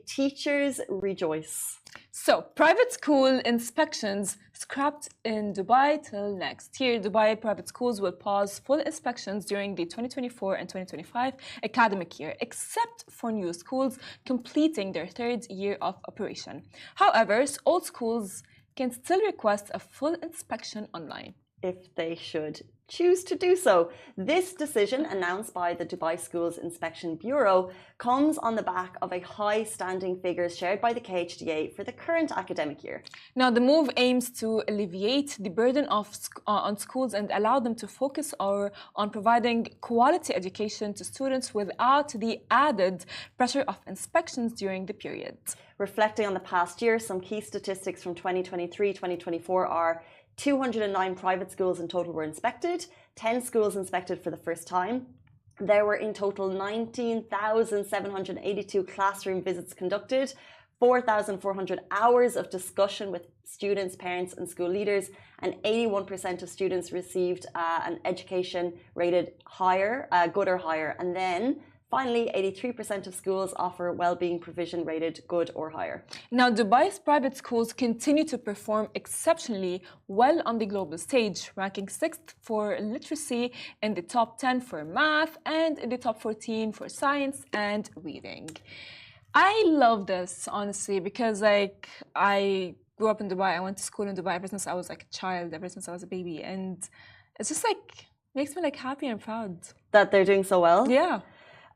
teachers rejoice. So, private school inspections scrapped in Dubai till next year. Dubai private schools will pause full inspections during the 2024 and 2025 academic year, except for new schools completing their third year of operation. However, all schools can still request a full inspection online, if they should choose to do so. This decision, announced by the Dubai Schools Inspection Bureau, comes on the back of a high standing figures shared by the KHDA for the current academic year. Now, the move aims to alleviate the burden on schools and allow them to focus on providing quality education to students without the added pressure of inspections during the period. Reflecting on the past year, some key statistics from 2023-2024 are 209 private schools in total were inspected, 10 schools inspected for the first time. There were in total 19,782 classroom visits conducted, 4,400 hours of discussion with students, parents and school leaders, and 81% of students received an education rated higher, good or higher. And then finally, 83% of schools offer well-being provision rated good or higher. Now, Dubai's private schools continue to perform exceptionally well on the global stage, ranking 6th for literacy, in the top 10 for math, and in the top 14 for science and reading. I love this, honestly, because I grew up in Dubai. I went to school in Dubai ever since I was a child, ever since I was a baby. And it's just makes me happy and proud. That they're doing so well? Yeah.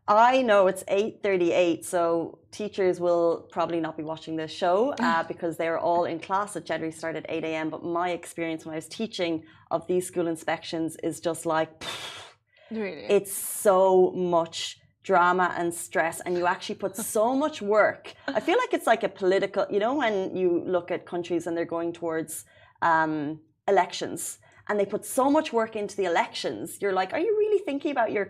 I know it's 8:38, so teachers will probably not be watching this show because they're all in class. It generally started at 8 a.m. But my experience when I was teaching of these school inspections is just really? It's so much drama and stress, and you actually put so much work. I feel like it's like a political, when you look at countries and they're going towards elections and they put so much work into the elections, you're like, are you really thinking about your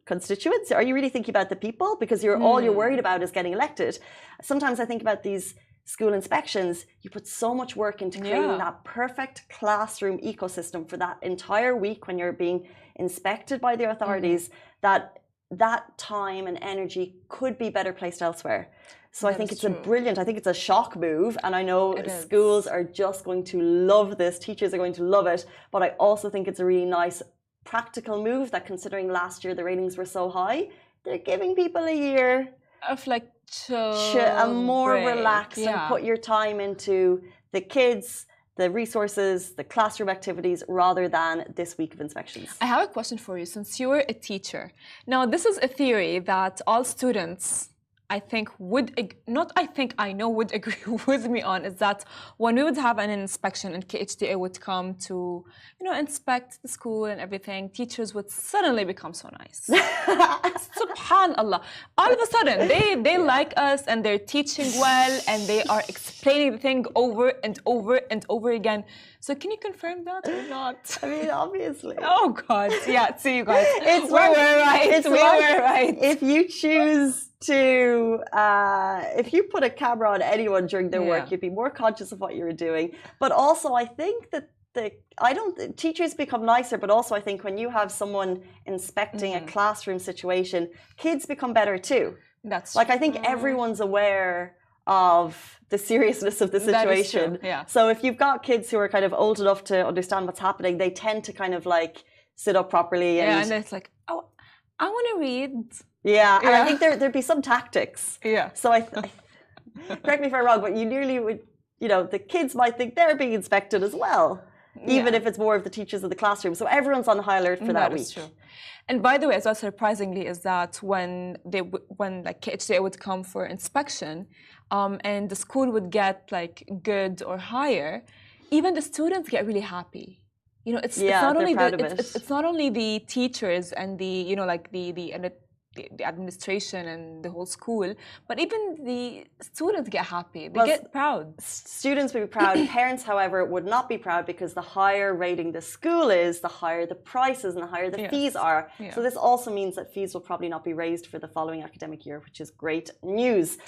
constituents? Are you really thinking about the people? Because all you're worried about is getting elected. Sometimes I think about these school inspections, you put so much work into creating that perfect classroom ecosystem for that entire week when you're being inspected by the authorities, that time and energy could be better placed elsewhere. So I think it's I think it's a shock move, and I know schools are just going to love this, teachers are going to love it, but I also think it's a really nice practical move that, considering last year the ratings were so high, they're giving people a year of a more relaxed and put your time into the kids, the resources, the classroom activities, rather than this week of inspections. I have a question for you, since you're a teacher. Now, this is a theory that all students, I know would agree with me on, is that when we would have an inspection and KHDA would come to, inspect the school and everything, teachers would suddenly become so nice. Subhanallah. All of a sudden, they like us and they're teaching well and they are explaining the thing over and over and over again. So can you confirm that or not? I mean, obviously. Oh, God. Yeah, see you guys. We were right. If you choose to, if you put a camera on anyone during their work, you'd be more conscious of what you were doing. But also, I think that teachers become nicer, but also I think when you have someone inspecting a classroom situation, kids become better too. That's I think everyone's aware of the seriousness of the situation. So if you've got kids who are kind of old enough to understand what's happening, they tend to kind of sit up properly. And it's like, oh, I want to read. And I think there'd be some tactics. So I correct me if I'm wrong, but you nearly would, the kids might think they're being inspected as well, even if it's more of the teachers in the classroom. So everyone's on high alert for that week. True. And by the way, as well, surprisingly, is that when KHDA would come for inspection, and the school would get good or higher, even the students get really happy. It's not only the teachers and the the administration and the whole school, but even the students get happy. They get proud. Students would be proud. Parents, however, would not be proud, because the higher rating the school is, the higher the prices and the higher the fees are. So this also means that fees will probably not be raised for the following academic year, which is great news.